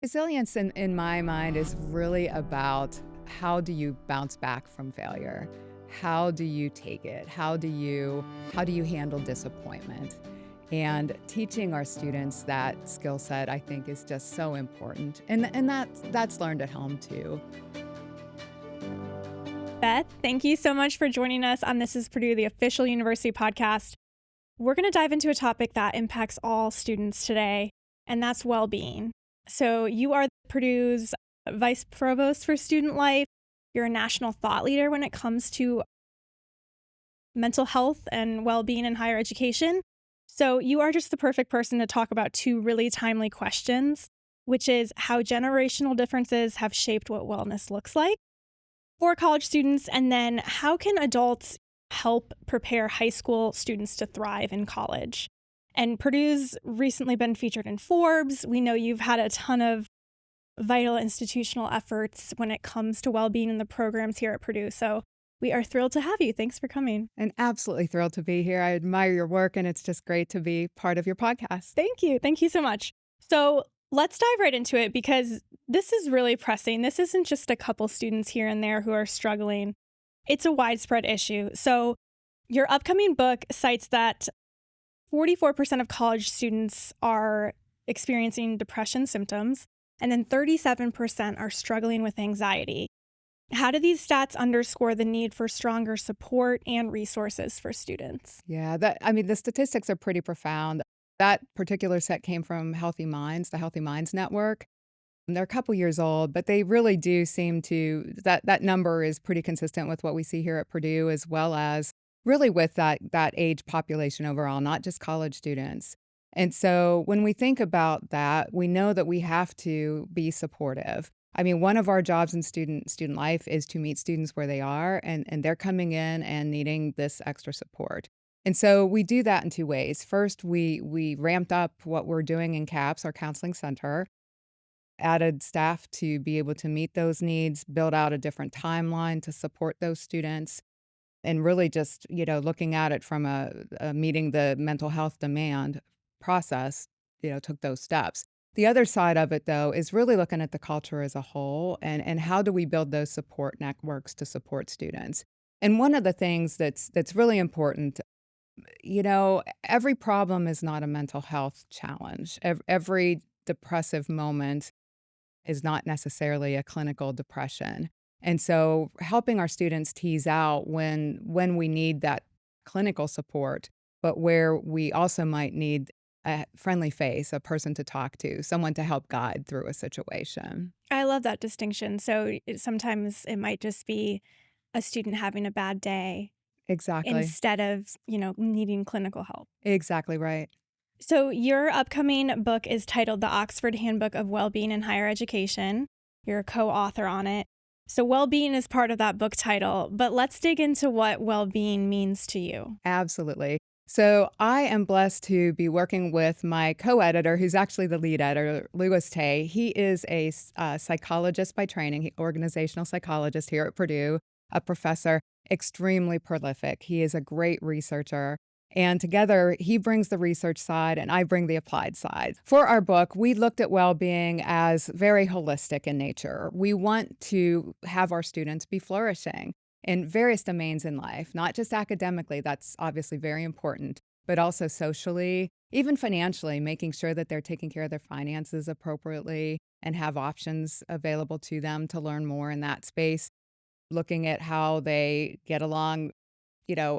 Resilience in my mind is really about how do you bounce back from failure? How do you take it? How do you handle disappointment? And teaching our students that skill set, I think, is just so important. And that's learned at home too. Beth, thank you so much for joining us on This is Purdue, the official university podcast. We're going to dive into a topic that impacts all students today, and that's well-being. So you are Purdue's Vice Provost for Student Life. You're a national thought leader when it comes to mental health and well-being in higher education. So you are just the perfect person to talk about two really timely questions, which is how generational differences have shaped what wellness looks like for college students, and then how can adults help prepare high school students to thrive in college? And Purdue's recently been featured in Forbes. We know you've had a ton of vital institutional efforts when it comes to well-being in the programs here at Purdue. So we are thrilled to have you. Thanks for coming. And absolutely thrilled to be here. I admire your work, and it's just great to be part of your podcast. Thank you. Thank you so much. So let's dive right into it because this is really pressing. This isn't just a couple students here and there who are struggling. It's a widespread issue. So your upcoming book cites that 44% of college students are experiencing depression symptoms, and then 37% are struggling with anxiety. How do these stats underscore the need for stronger support and resources for students? Yeah, the statistics are pretty profound. That particular set came from Healthy Minds, the Healthy Minds Network. And they're a couple years old, but they really do seem to, that number is pretty consistent with what we see here at Purdue, as well as really with that age population overall, not just college students. And so when we think about that, we know that we have to be supportive. I mean, one of our jobs in student life is to meet students where they are, and they're coming in and needing this extra support. And so we do that in two ways. First, we ramped up what we're doing in CAPS, our counseling center, added staff to be able to meet those needs, build out a different timeline to support those students, and really just, looking at it from a meeting the mental health demand process, took those steps. The other side of it, though, is really looking at the culture as a whole and how do we build those support networks to support students. And one of the things that's really important, every problem is not a mental health challenge. Every depressive moment is not necessarily a clinical depression. And so helping our students tease out when we need that clinical support, but where we also might need a friendly face, a person to talk to, someone to help guide through a situation. I love that distinction. So sometimes it might just be a student having a bad day Exactly. instead of, needing clinical help. Exactly right. So your upcoming book is titled The Oxford Handbook of Wellbeing in Higher Education. You're a co-author on it. So well-being is part of that book title, but let's dig into what well-being means to you. Absolutely. So I am blessed to be working with my co-editor, who's actually the lead editor, Louis Tay. He is a psychologist by training, organizational psychologist here at Purdue, a professor, extremely prolific. He is a great researcher. And together, he brings the research side and I bring the applied side. For our book, we looked at well-being as very holistic in nature. We want to have our students be flourishing in various domains in life, not just academically, that's obviously very important, but also socially, even financially, making sure that they're taking care of their finances appropriately and have options available to them to learn more in that space, looking at how they get along,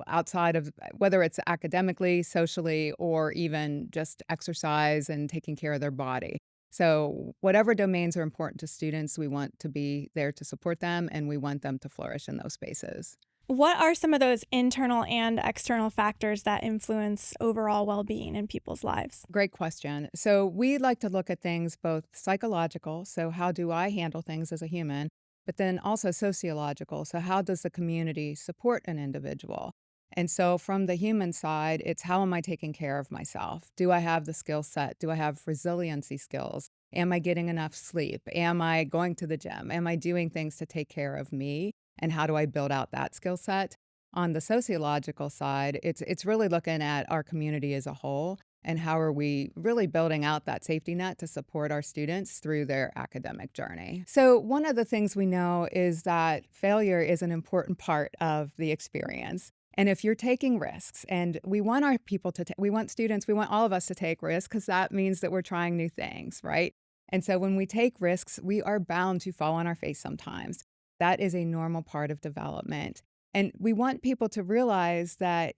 outside of whether it's academically, socially, or even just exercise and taking care of their body. So whatever domains are important to students, we want to be there to support them, and we want them to flourish in those spaces. What are some of those internal and external factors that influence overall well-being in people's lives? Great question. So we like to look at things both psychological, so how do I handle things as a human, but then also sociological, so how does the community support an individual? And so from the human side, it's how am I taking care of myself? Do I have the skill set? Do I have resiliency skills? Am I getting enough sleep? Am I going to the gym? Am I doing things to take care of me? And how do I build out that skill set? On the sociological side, it's really looking at our community as a whole And how are we really building out that safety net to support our students through their academic journey? So, one of the things we know is that failure is an important part of the experience. And if you're taking risks, and we want our people to, we want students, we want all of us to take risks because that means that we're trying new things, right? And so when we take risks, we are bound to fall on our face sometimes. That is a normal part of development. And we want people to realize that,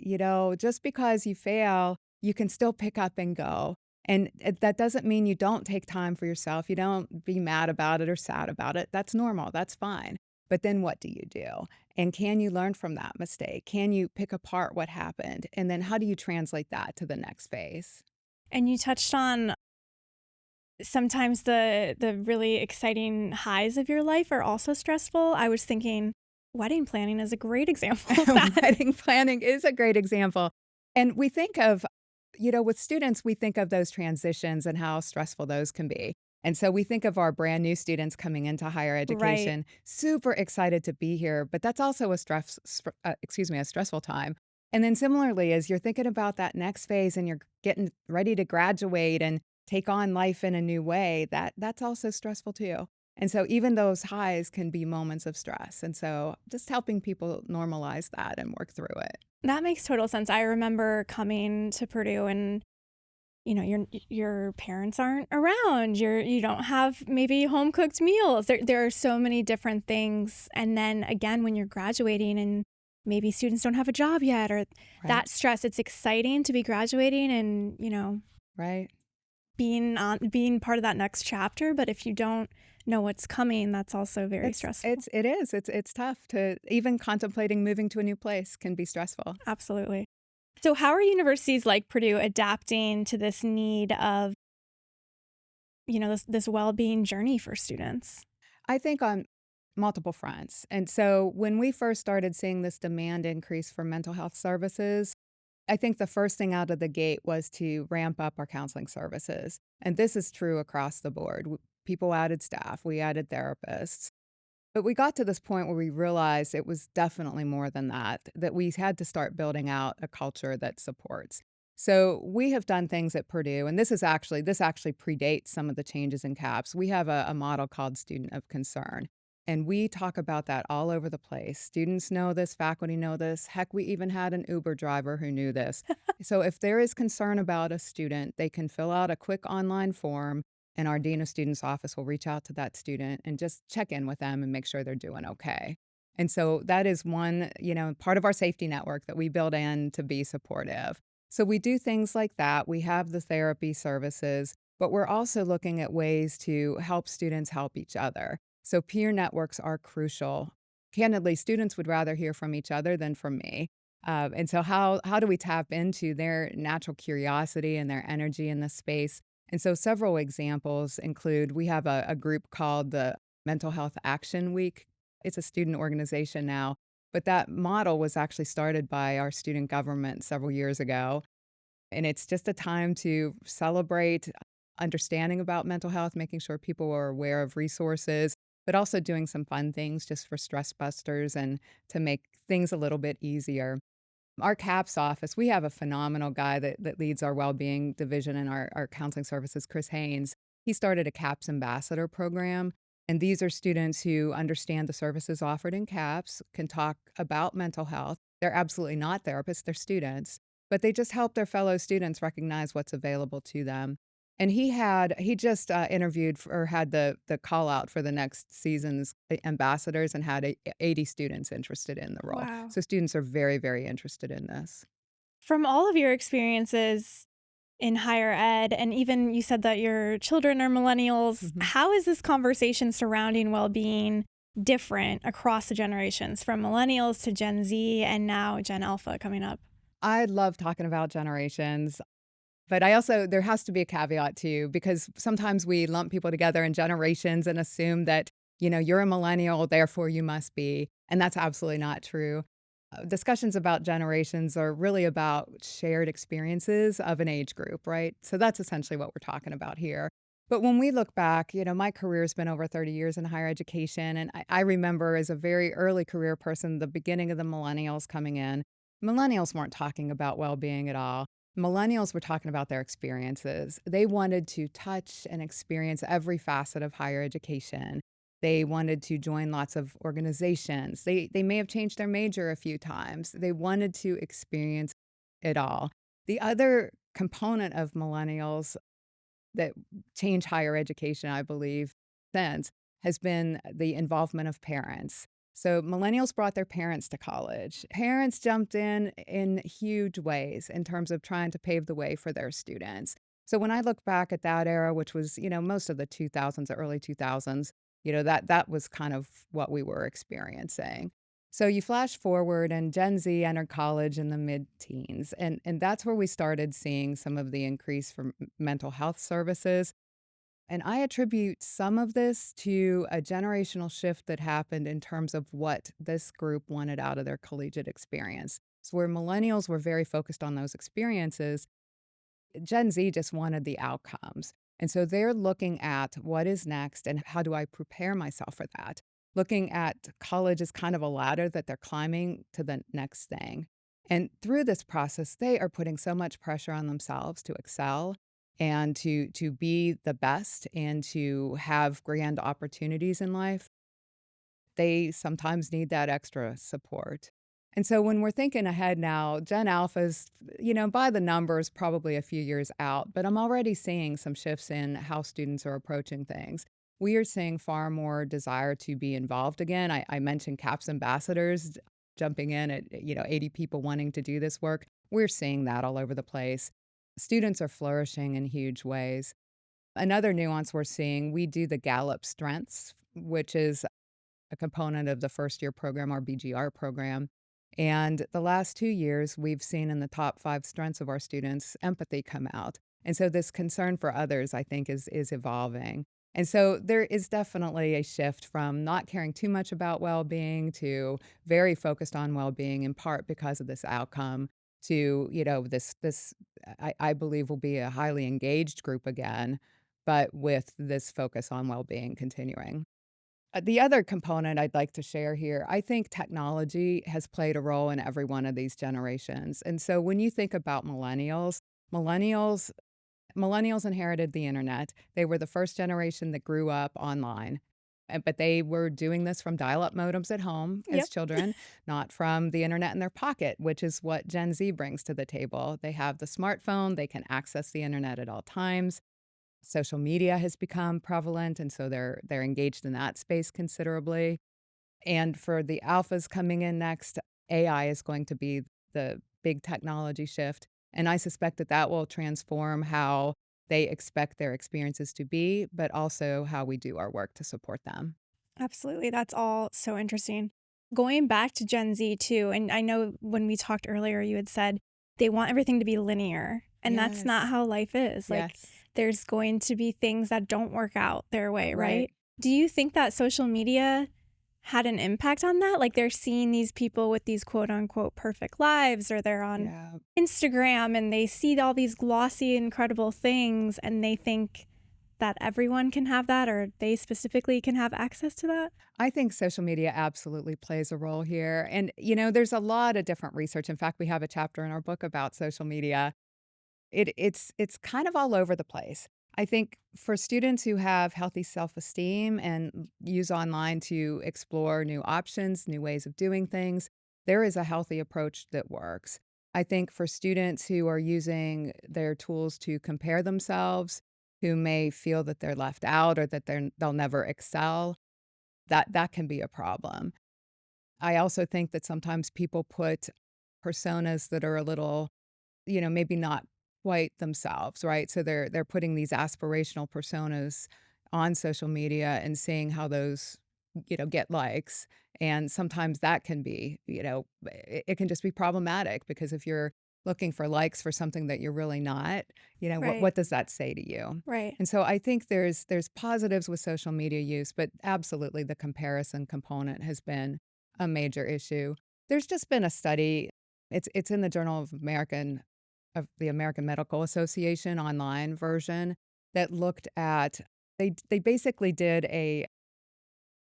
just because you fail, you can still pick up and go. And that doesn't mean you don't take time for yourself. You don't be mad about it or sad about it. That's normal. That's fine. But then what do you do? And can you learn from that mistake? Can you pick apart what happened? And then how do you translate that to the next phase? And you touched on sometimes the really exciting highs of your life are also stressful. I was thinking wedding planning is a great example of that. Wedding planning is a great example. And we think of, with students, we think of those transitions and how stressful those can be. And so we think of our brand new students coming into higher Right. education, super excited to be here, but that's also a stressful time. And then similarly, as you're thinking about that next phase and you're getting ready to graduate and take on life in a new way, that's also stressful too. And so even those highs can be moments of stress. And so just helping people normalize that and work through it. That makes total sense. I remember coming to Purdue and your parents aren't around. You don't have maybe home cooked meals. There are so many different things. And then again, when you're graduating and maybe students don't have a job yet or Right. that stress, it's exciting to be graduating and, Right. being part of that next chapter. But if you don't know what's coming, that's also very It's stressful. it's it is. It's tough to even contemplating moving to a new place can be stressful. Absolutely. So how are universities like Purdue adapting to this need of, this well-being journey for students? I think on multiple fronts. And so when we first started seeing this demand increase for mental health services, I think the first thing out of the gate was to ramp up our counseling services. And this is true across the board. People added staff, we added therapists. But we got to this point where we realized it was definitely more than that, that we had to start building out a culture that supports. So we have done things at Purdue, and this actually predates some of the changes in CAPS. We have a model called Student of Concern, and we talk about that all over the place. Students know this, faculty know this. Heck, we even had an Uber driver who knew this. So if there is concern about a student, they can fill out a quick online form and our dean of students office will reach out to that student and just check in with them and make sure they're doing okay. And so that is one, part of our safety network that we build in to be supportive. So we do things like that. We have the therapy services, but we're also looking at ways to help students help each other. So peer networks are crucial. Candidly, students would rather hear from each other than from me. And so how do we tap into their natural curiosity and their energy in this space? And so several examples include we have a group called the Mental Health Action Week. It's a student organization now, but that model was actually started by our student government several years ago. And it's just a time to celebrate understanding about mental health, making sure people are aware of resources, but also doing some fun things just for stress busters and to make things a little bit easier. Our CAPS office, we have a phenomenal guy that leads our well-being division and our counseling services, Chris Haynes. He started a CAPS ambassador program, and these are students who understand the services offered in CAPS, can talk about mental health. They're absolutely not therapists, they're students, but they just help their fellow students recognize what's available to them. And he just interviewed or had the call out for the next season's ambassadors and had 80 students interested in the role. Wow. So students are very, very interested in this. From all of your experiences in higher ed, and even you said that your children are millennials, Mhm. how is this conversation surrounding well-being different across the generations, from millennials to Gen Z and now Gen Alpha coming up? I love talking about generations, but there has to be a caveat too, because sometimes we lump people together in generations and assume that, you're a millennial, therefore you must be. And that's absolutely not true. Discussions about generations are really about shared experiences of an age group, right? So that's essentially what we're talking about here. But when we look back, my career's been over 30 years in higher education. And I remember as a very early career person, the beginning of the millennials coming in. Millennials weren't talking about well being at all. Millennials were talking about their experiences. They wanted to touch and experience every facet of higher education. They wanted to join lots of organizations. They may have changed their major a few times. They wanted to experience it all. The other component of millennials that change higher education, I believe, since, has been the involvement of parents. So millennials brought their parents to college. Parents jumped in huge ways in terms of trying to pave the way for their students. So when I look back at that era, which was, most of the 2000s, the early 2000s, that was kind of what we were experiencing. So you flash forward and Gen Z entered college in the mid-teens, and that's where we started seeing some of the increase from mental health services, and I attribute some of this to a generational shift that happened in terms of what this group wanted out of their collegiate experience. So where millennials were very focused on those experiences, Gen Z just wanted the outcomes. And so they're looking at what is next and how do I prepare myself for that? Looking at college as kind of a ladder that they're climbing to the next thing. And through this process, they are putting so much pressure on themselves to excel and to be the best and to have grand opportunities in life. They sometimes need that extra support. And so when we're thinking ahead now, Gen Alpha's, by the numbers, probably a few years out, but I'm already seeing some shifts in how students are approaching things. We are seeing far more desire to be involved again. I mentioned CAPS ambassadors jumping in at, 80 people wanting to do this work. We're seeing that all over the place. Students are flourishing in huge ways. Another nuance we're seeing, we do the Gallup Strengths, which is a component of the first year program, our BGR program. And the last 2 years, we've seen in the top 5 strengths of our students empathy come out. And so this concern for others, I think, is evolving. And so there is definitely a shift from not caring too much about well-being to very focused on well-being, in part because of this outcome, to, this I believe will be a highly engaged group again, but with this focus on well-being continuing. The other component I'd like to share here, I think technology has played a role in every one of these generations. And so when you think about millennials, millennials inherited the internet. They were the first generation that grew up online. But they were doing this from dial-up modems at home as Yep. children, not from the internet in their pocket, which is what Gen Z brings to the table. They have the smartphone, they can access the internet at all times. Social media has become prevalent, and so they're engaged in that space considerably. And for the alphas coming in next, AI is going to be the big technology shift, and I suspect that that will transform how they expect their experiences to be, but also how we do our work to support them. Absolutely. That's all so interesting. Going back to Gen Z too, and I know when we talked earlier, you had said they want everything to be linear, and that's not Yes. how life is. Like, Yes. there's going to be things that don't work out their way, Right. right? Do you think that social media had an impact on that? Like, they're seeing these people with these quote unquote perfect lives, or they're on Yeah. Instagram and they see all these glossy, incredible things, and they think that everyone can have that, or they specifically can have access to that? I think social media absolutely plays a role here. And, there's a lot of different research. In fact, we have a chapter in our book about social media. It's kind of all over the place. I think for students who have healthy self-esteem and use online to explore new options, new ways of doing things, there is a healthy approach that works. I think for students who are using their tools to compare themselves, who may feel that they're left out or that they'll never excel, that can be a problem. I also think that sometimes people put personas that are a little, maybe not quite themselves, right? So they're putting these aspirational personas on social media and seeing how those, get likes. And sometimes that can be, it can just be problematic because if you're looking for likes for something that you're really not, Right, what does that say to you? right. And so I think there's positives with social media use, but absolutely the comparison component has been a major issue. There's just been a study, it's in the Journal of the American Medical Association online version that looked at they basically did a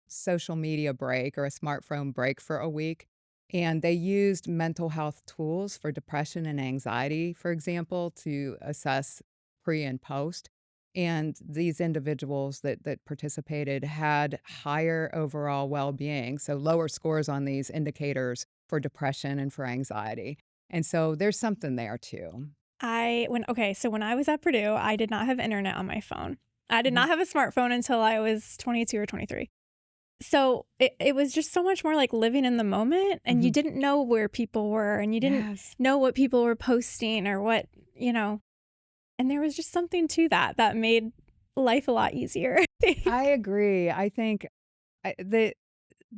social media break or a smartphone break for a week, And they used mental health tools for depression and anxiety, for example, to assess pre and post. And these individuals that participated had higher overall well-being, so lower scores on these indicators for depression and for anxiety. And so there's something there too. When I was at Purdue, I did not have internet on my phone. I did Mhm. not have a smartphone until I was 22 or 23. So it was just so much more like living in the moment, and you Mhm. didn't know where people were, and you didn't Yes. know what people were posting or what, and there was just something to that made life a lot easier, I I think. agree. I think the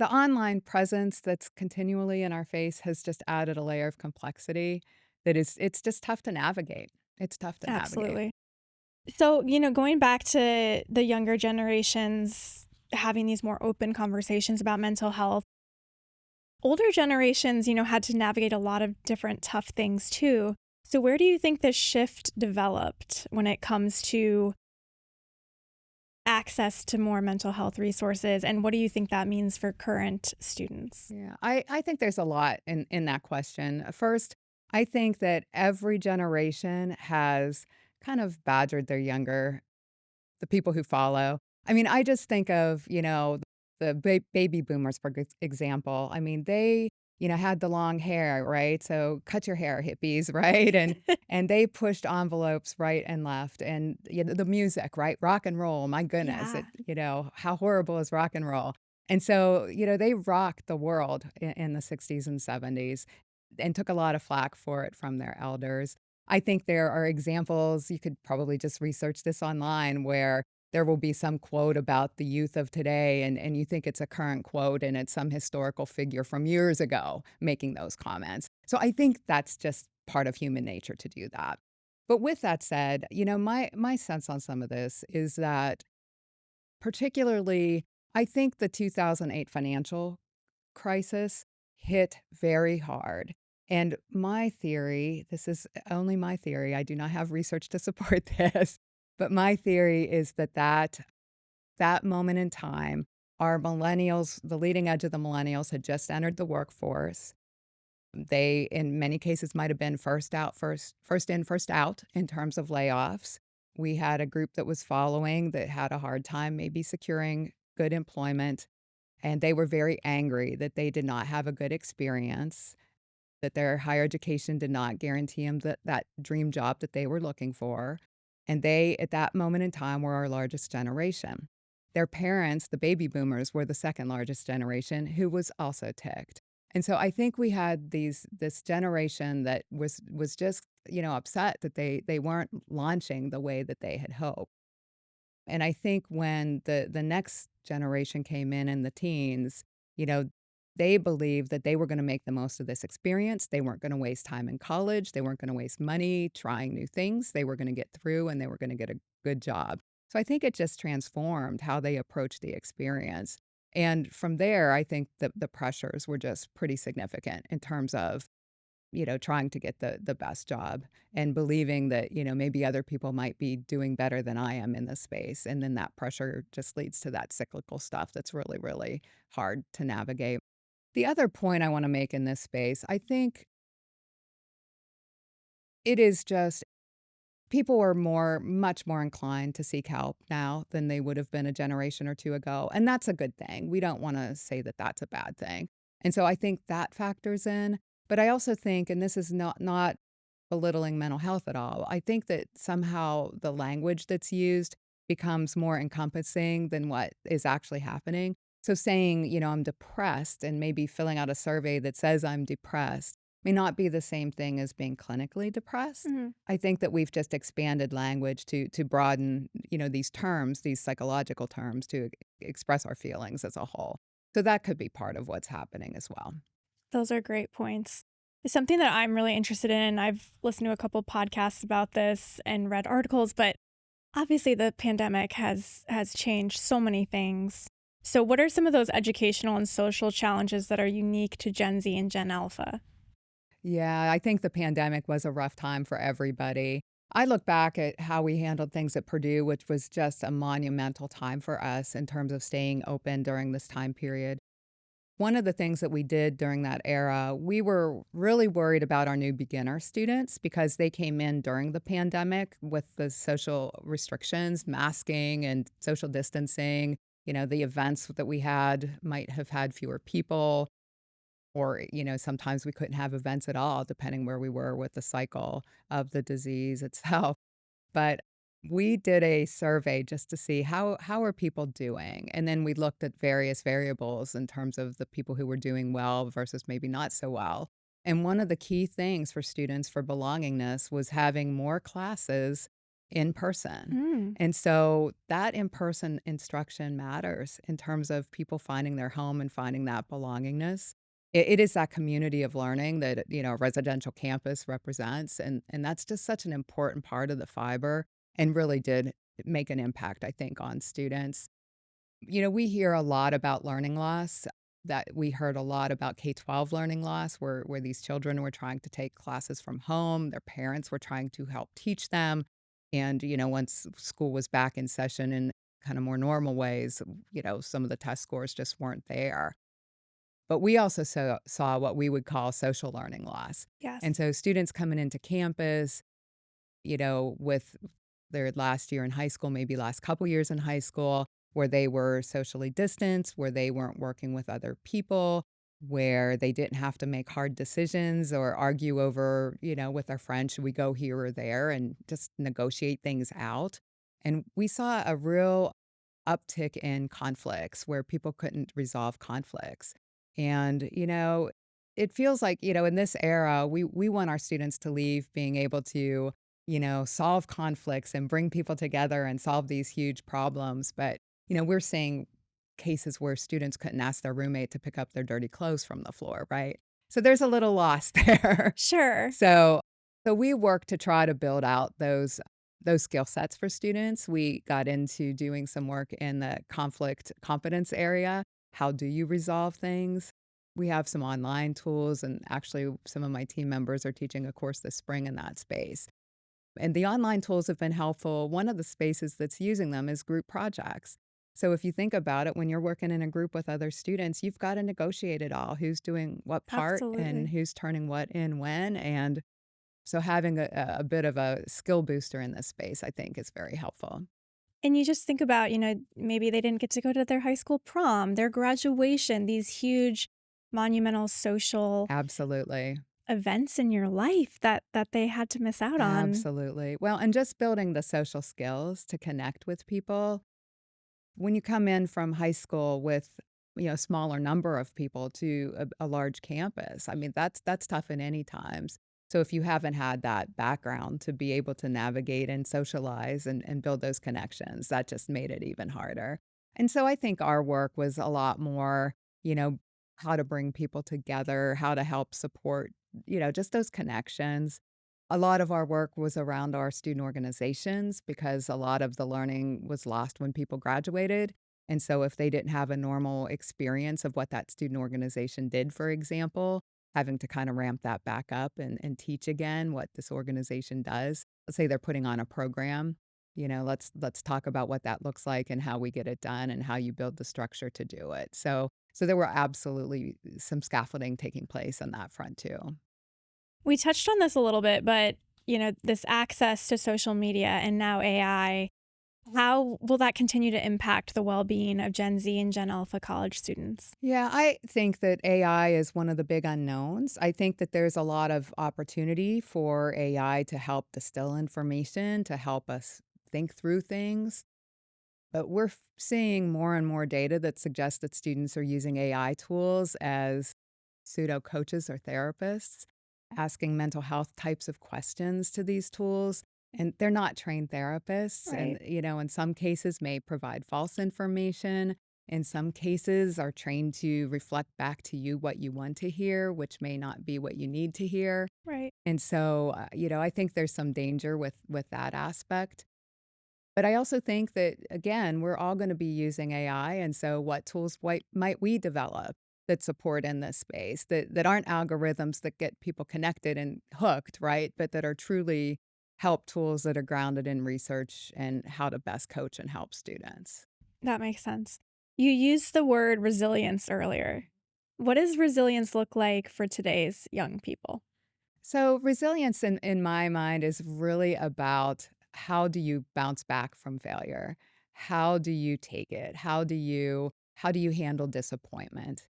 online presence that's continually in our face has just added a layer of complexity that is it's just tough to navigate. It's tough to navigate. Absolutely. So, going back to the younger generations having these more open conversations about mental health, older generations, had to navigate a lot of different tough things too. So, where do you think this shift developed when it comes to access to more mental health resources? And what do you think that means for current students? Yeah, I think there's a lot in that question. First, I think that every generation has kind of badgered their younger the people who follow. I mean, I just think of, the baby boomers, for example. I mean, they, had the long hair, right? So cut your hair, hippies, right? And they pushed envelopes right and left. And the music, right? Rock and roll. My goodness, Yeah. how horrible is rock and roll? And so, they rocked the world in the 60s and 70s and took a lot of flack for it from their elders. I think there are examples, you could probably just research this online, where there will be some quote about the youth of today, and you think it's a current quote, and it's some historical figure from years ago making those comments. So I think that's just part of human nature to do that. But with that said, my sense on some of this is that particularly, I think the 2008 financial crisis hit very hard. And my theory, this is only my theory, I do not have research to support this, but my theory is that moment in time, our millennials, the leading edge of the millennials had just entered the workforce. They, in many cases, might have been first in, first out in terms of layoffs. We had a group that was following that had a hard time maybe securing good employment, and they were very angry that they did not have a good experience, that their higher education did not guarantee them that dream job that they were looking for. And they, at that moment in time, were our largest generation. Their parents, the baby boomers, were the second largest generation who was also ticked. And so I think we had this generation that was just, upset that they weren't launching the way that they had hoped. And I think when the next generation came in the teens, you know, they believed that they were gonna make the most of this experience. They weren't gonna waste time in college. They weren't gonna waste money trying new things. They were gonna get through, and they were gonna get a good job. So I think it just transformed how they approached the experience. And from there, I think the pressures were just pretty significant in terms of trying to get the best job and believing that, maybe other people might be doing better than I am in this space. And then that pressure just leads to that cyclical stuff that's really, really hard to navigate. The other point I want to make in this space, I think it is just people are much more inclined to seek help now than they would have been a generation or two ago. And that's a good thing. We don't want to say that that's a bad thing. And so I think that factors in. But I also think, and this is not belittling mental health at all, I think that somehow the language that's used becomes more encompassing than what is actually happening. So saying, I'm depressed and maybe filling out a survey that says I'm depressed may not be the same thing as being clinically depressed. Mhm. I think that we've just expanded language to broaden, these terms, these psychological terms to express our feelings as a whole. So that could be part of what's happening as well. Those are great points. It's something that I'm really interested in. I've listened to a couple podcasts about this and read articles, but obviously the pandemic has changed so many things. So what are some of those educational and social challenges that are unique to Gen Z and Gen Alpha? Yeah, I think the pandemic was a rough time for everybody. I look back at how we handled things at Purdue, which was just a monumental time for us in terms of staying open during this time period. One of the things that we did during that era, we were really worried about our new beginner students because they came in during the pandemic with the social restrictions, masking and social distancing. The events that we had might have had fewer people, or, sometimes we couldn't have events at all, depending where we were with the cycle of the disease itself. But we did a survey just to see how are people doing, and then we looked at various variables in terms of the people who were doing well versus maybe not so well. And one of the key things for students for belongingness was having more classes in person. Mm, And so that in-person instruction matters in terms of people finding their home and finding that belongingness. It is that community of learning that, a residential campus represents, and that's just such an important part of the fiber and really did make an impact, I think, on students. We hear a lot about learning loss, that we heard a lot about K-12 learning loss, where these children were trying to take classes from home, their parents were trying to help teach them, and, once school was back in session in kind of more normal ways, some of the test scores just weren't there. But we also saw what we would call social learning loss. And yes. so students coming into campus, with their last year in high school, maybe last couple years in high school, where they were socially distanced, where they weren't working with other people, where they didn't have to make hard decisions or argue over, with their friends, should we go here or there, and just negotiate things out. And we saw a real uptick in conflicts where people couldn't resolve conflicts. And, it feels like, in this era, we want our students to leave being able to, solve conflicts and bring people together and solve these huge problems. But, we're seeing cases where students couldn't ask their roommate to pick up their dirty clothes from the floor, right? So there's a little loss there. Sure. So we work to try to build out those skill sets for students. We got into doing some work in the conflict competence area. How do you resolve things? We have some online tools, and actually, some of my team members are teaching a course this spring in that space. And the online tools have been helpful. One of the spaces that's using them is group projects. So if you think about it, when you're working in a group with other students, you've got to negotiate it all, who's doing what part and Absolutely. who's turning what in when. And so having a bit of a skill booster in this space, I think, is very helpful. And you just think about, maybe they didn't get to go to their high school prom, their graduation, these huge monumental social Absolutely. events in your life that they had to miss out on. Absolutely. Well, and just building the social skills to connect with people. When you come in from high school with, a smaller number of people to a large campus, I mean, that's tough in any times. So if you haven't had that background to be able to navigate and socialize and build those connections, that just made it even harder. And so I think our work was a lot more, you know, how to bring people together, how to help support, just those connections. A lot of our work was around our student organizations because a lot of the learning was lost when people graduated. And so if they didn't have a normal experience of what that student organization did, for example, having to kind of ramp that back up and teach again what this organization does. Let's say they're putting on a program, let's talk about what that looks like and how we get it done and how you build the structure to do it. So there were absolutely some scaffolding taking place on that front too. We touched on this a little bit, but, this access to social media and now AI, how will that continue to impact the well-being of Gen Z and Gen Alpha college students? Yeah, I think that AI is one of the big unknowns. I think that there's a lot of opportunity for AI to help distill information, to help us think through things. But we're seeing more and more data that suggests that students are using AI tools as pseudo coaches or therapists, asking mental health types of questions to these tools. And they're not trained therapists. And, Right. in some cases may provide false information. In some cases are trained to reflect back to you what you want to hear, which may not be what you need to hear. Right. And so, I think there's some danger with that aspect. But I also think that, again, we're all gonna be using AI, and so what tools might we develop that support in this space, that aren't algorithms that get people connected and hooked, right? But that are truly help tools that are grounded in research and how to best coach and help students. That makes sense. You used the word resilience earlier. What does resilience look like for today's young people? So resilience in my mind is really about how do you bounce back from failure? How do you take it? How do you handle disappointment?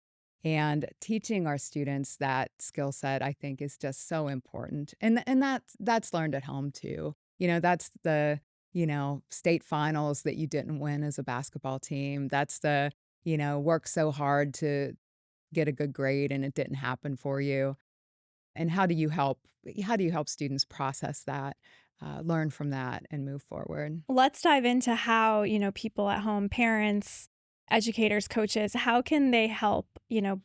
And teaching our students that skill set, I think, is just so important. And that's learned at home too. That's the, state finals that you didn't win as a basketball team. That's the, work so hard to get a good grade and it didn't happen for you. And how do you help students process that, learn from that, and move forward? Let's dive into how, people at home, parents, educators, coaches, how can they help,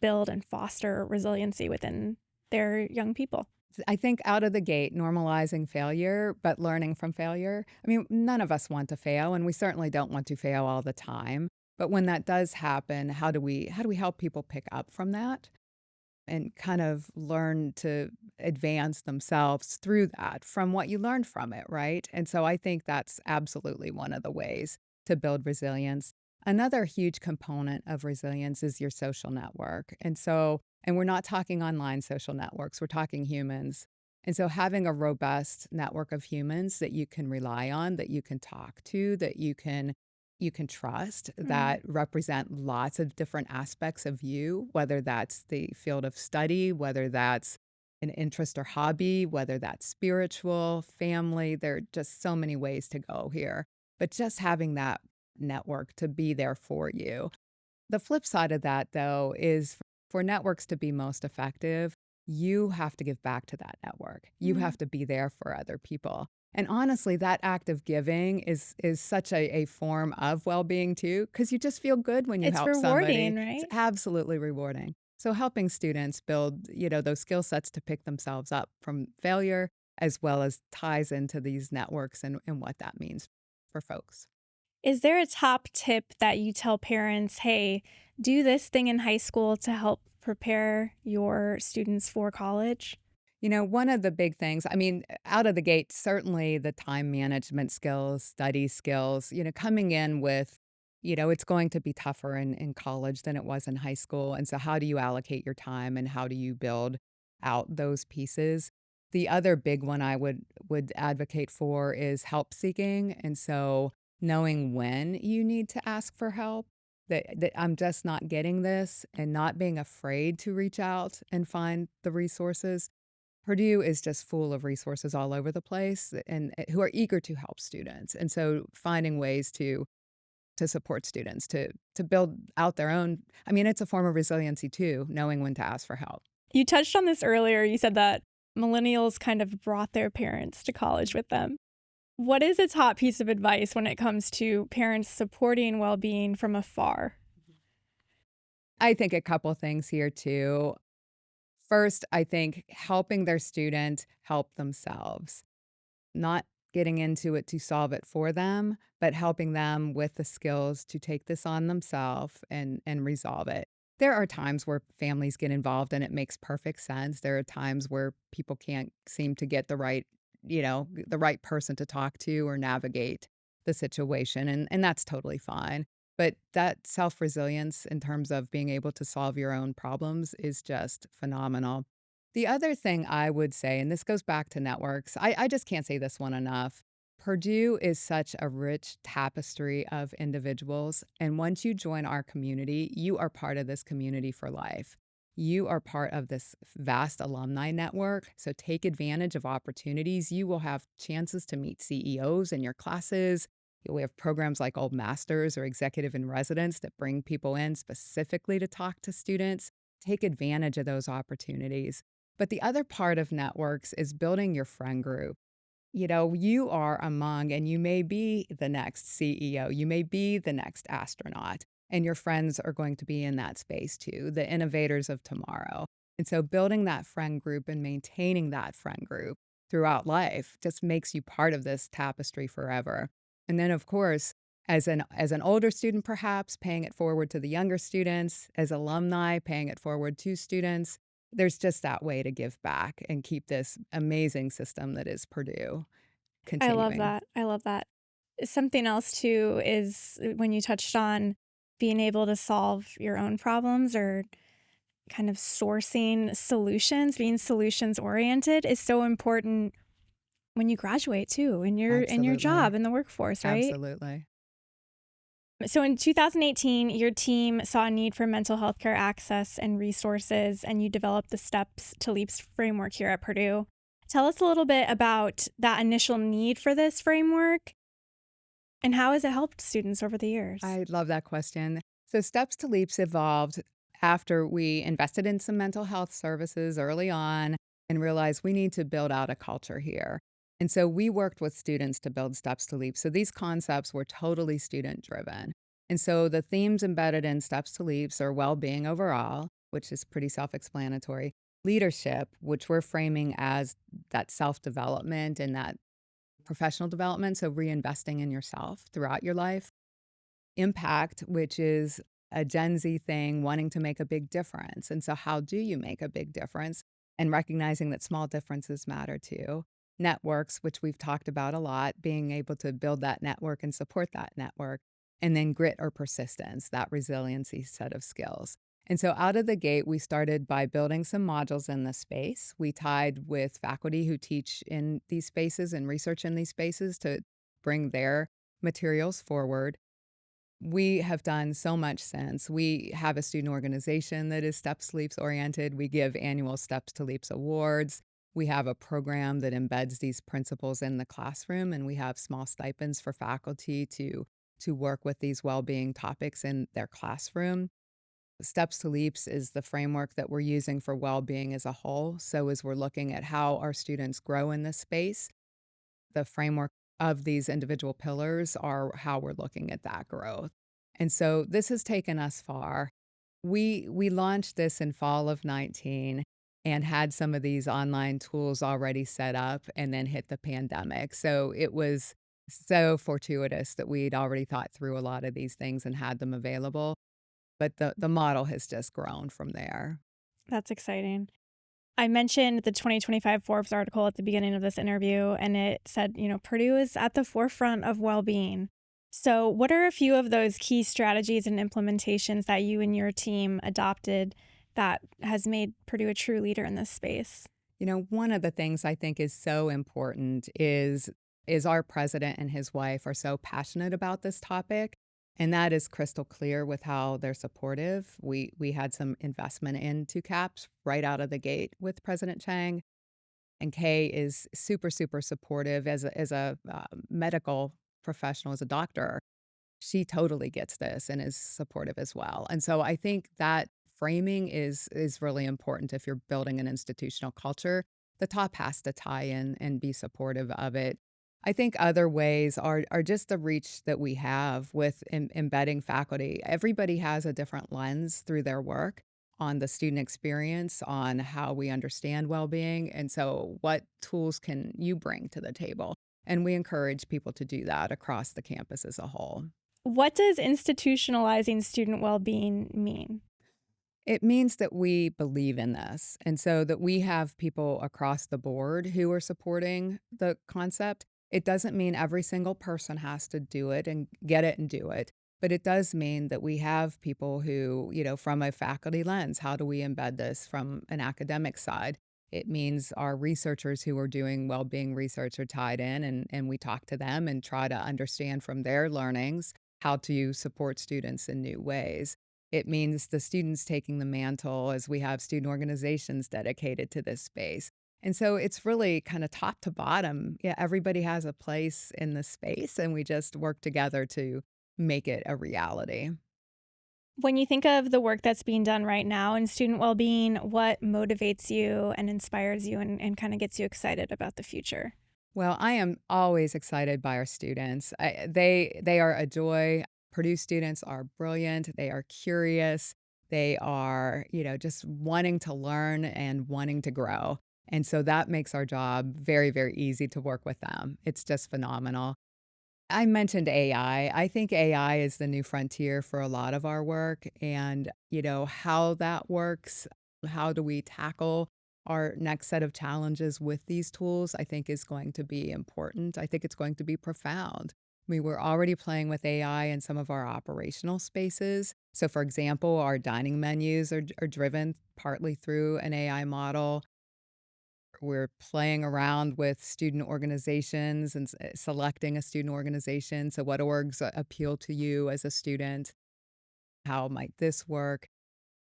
build and foster resiliency within their young people? I think out of the gate, normalizing failure, but learning from failure. I mean, none of us want to fail, and we certainly don't want to fail all the time. But when that does happen, how do we help people pick up from that? And kind of learn to advance themselves through that from what you learned from it, right? And so I think that's absolutely one of the ways to build resilience. Another huge component of resilience is your social network. And we're not talking online social networks, we're talking humans. And so having a robust network of humans that you can rely on, that you can talk to, that you can trust, Mm. that represent lots of different aspects of you, whether that's the field of study, whether that's an interest or hobby, whether that's spiritual, family. There are just so many ways to go here. But just having that network to be there for you. The flip side of that, though, is for networks to be most effective, you have to give back to that network. You Mm. have to be there for other people. And honestly, that act of giving is such a form of well-being too, because you just feel good when you It's help somebody. rewarding, It's right? absolutely rewarding. So helping students build, those skill sets to pick themselves up from failure, as well as ties into these networks and what that means for folks. Is there a top tip that you tell parents, hey, do this thing in high school to help prepare your students for college? One of the big things, I mean, out of the gate, certainly the time management skills, study skills, coming in with, it's going to be tougher in college than it was in high school. And so, how do you allocate your time and how do you build out those pieces? The other big one I would advocate for is help seeking. And so, knowing when you need to ask for help. That I'm just not getting this and not being afraid to reach out and find the resources. Purdue is just full of resources all over the place and who are eager to help students. And so finding ways to support students to build out their own. I mean, it's a form of resiliency too, knowing when to ask for help. You touched on this earlier. You said that millennials kind of brought their parents to college with them. What is a top piece of advice when it comes to parents supporting well being from afar? I think a couple things here too. First, I think helping their student help themselves. Not getting into it to solve it for them, but helping them with the skills to take this on themselves and resolve it. There are times where families get involved and it makes perfect sense. There are times where people can't seem to get the right person to talk to or navigate the situation, and that's totally fine. But that self-resilience in terms of being able to solve your own problems is just phenomenal. The other thing I would say, and this goes back to networks, I just can't say this one enough. Purdue is such a rich tapestry of individuals. And once you join our community, you are part of this community for life. You are part of this vast alumni network. So take advantage of opportunities. You will have chances to meet CEOs in your classes. We have programs like Old Masters or Executive in Residence that bring people in specifically to talk to students. Take advantage of those opportunities. But the other part of networks is building your friend group. You are among, and you may be the next CEO, you may be the next astronaut, and your friends are going to be in that space too, the innovators of tomorrow. And so building that friend group and maintaining that friend group throughout life just makes you part of this tapestry forever. And then, of course, as an older student, perhaps paying it forward to the younger students, as alumni, paying it forward to students, there's just that way to give back and keep this amazing system that is Purdue I love continuing. that. I love that. Something else too is when you touched on being able to solve your own problems or kind of sourcing solutions, being solutions oriented is so important when you graduate too, in your job Absolutely. in the workforce, right? Absolutely. So in 2018, your team saw a need for mental health care access and resources, and you developed the Steps to Leaps framework here at Purdue. Tell us a little bit about that initial need for this framework and how has it helped students over the years? I love that question. So, Steps to Leaps evolved after we invested in some mental health services early on and realized we need to build out a culture here. And so we worked with students to build Steps to Leaps. So these concepts were totally student driven. And so the themes embedded in Steps to Leaps are well being overall, which is pretty self explanatory, leadership, which we're framing as that self development and that professional development. So reinvesting in yourself throughout your life, impact, which is a Gen Z thing, wanting to make a big difference. And so, how do you make a big difference? And recognizing that small differences matter too. Networks, which we've talked about a lot, being able to build that network and support that network. And then grit or persistence, that resiliency set of skills. And so, out of the gate, we started by building some modules in the space. We tied with faculty who teach in these spaces and research in these spaces to bring their materials forward. We have done so much since. We have a student organization that is Steps Leaps oriented. We give annual Steps to Leaps awards. We have a program that embeds these principles in the classroom, and we have small stipends for faculty to work with these well-being topics in their classroom. Steps to Leaps is the framework that we're using for well-being as a whole. So as we're looking at how our students grow in this space, the framework of these individual pillars are how we're looking at that growth. And so this has taken us far. We launched this in fall of 19 and had some of these online tools already set up and then hit the pandemic. So it was so fortuitous that we'd already thought through a lot of these things and had them available, but the model has just grown from there. That's exciting. I mentioned the 2025 Forbes article at the beginning of this interview, and it said, Purdue is at the forefront of well being. So, what are a few of those key strategies and implementations that you and your team adopted that has made Purdue a true leader in this space? One of the things I think is so important is our president and his wife are so passionate about this topic, and that is crystal clear with how they're supportive. We had some investment into CAPS right out of the gate with President Chang, and Kay is super super supportive as a medical professional, as a doctor. She totally gets this and is supportive as well. And so I think that framing is really important if you're building an institutional culture. The top has to tie in and be supportive of it. I think other ways are just the reach that we have with embedding faculty. Everybody has a different lens through their work on the student experience, on how we understand well-being. And so what tools can you bring to the table? And we encourage people to do that across the campus as a whole. What does institutionalizing student well being mean? It means that we believe in this, and so that we have people across the board who are supporting the concept. It doesn't mean every single person has to do it and get it and do it, but it does mean that we have people who, from a faculty lens, how do we embed this from an academic side? It means our researchers who are doing well-being research are tied in, and we talk to them and try to understand from their learnings how to support students in new ways. It means the students taking the mantle as we have student organizations dedicated to this space. And so it's really kind of top to bottom. Yeah, everybody has a place in the space, and we just work together to make it a reality. When you think of the work that's being done right now in student well being, what motivates you and inspires you and kind of gets you excited about the future? Well, I am always excited by our students. They are a joy. Purdue students are brilliant. They are curious. They are, just wanting to learn and wanting to grow. And so that makes our job very, very easy to work with them. It's just phenomenal. I mentioned AI. I think AI is the new frontier for a lot of our work, and, how that works, how do we tackle our next set of challenges with these tools, I think is going to be important. I think it's going to be profound We were already playing with AI in some of our operational spaces. So, for example, our dining menus are driven partly through an AI model. We're playing around with student organizations and selecting a student organization. So, what orgs appeal to you as a student? How might this work?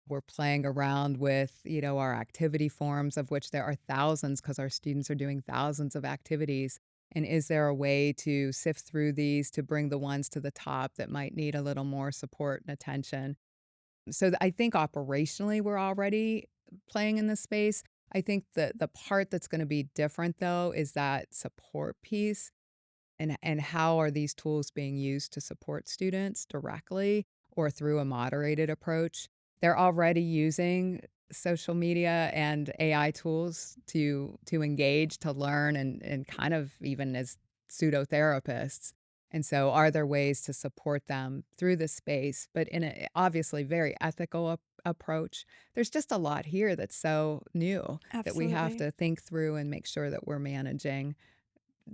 We're playing around with, our activity forms, of which there are thousands because our students are doing thousands of activities. And is there a way to sift through these to bring the ones to the top that might need a little more support and attention? So I think operationally, we're already playing in this space. I think the part that's going to be different, though, is that support piece and how are these tools being used to support students directly or through a moderated approach? They're already using social media and AI tools to engage, to learn, and kind of even as pseudo therapists. And so, are there ways to support them through this space, but in a obviously very ethical approach? There's just a lot here that's so new that we have Absolutely. to think through and make sure that we're managing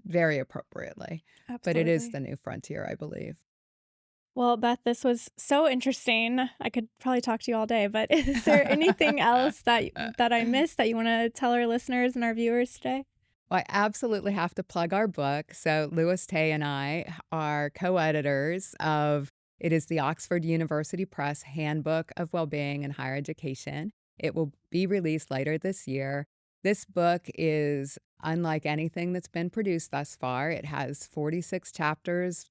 very appropriately, but it is Absolutely. the new frontier, I believe. Well, Beth, this was so interesting. I could probably talk to you all day, but is there anything else that I missed that you want to tell our listeners and our viewers today? Well, I absolutely have to plug our book. So Louis Tay and I are co-editors of it is the Oxford University Press Handbook of Wellbeing in Higher Education. It will be released later this year. This book is unlike anything that's been produced thus far. It has 46 chapters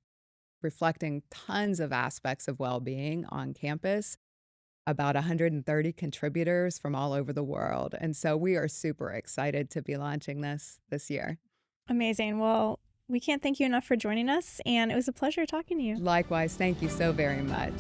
reflecting tons of aspects of well-being on campus, about 130 contributors from all over the world. And so we are super excited to be launching this year. Amazing. Well, we can't thank you enough for joining us, and it was a pleasure talking to you. Likewise, thank you so very much.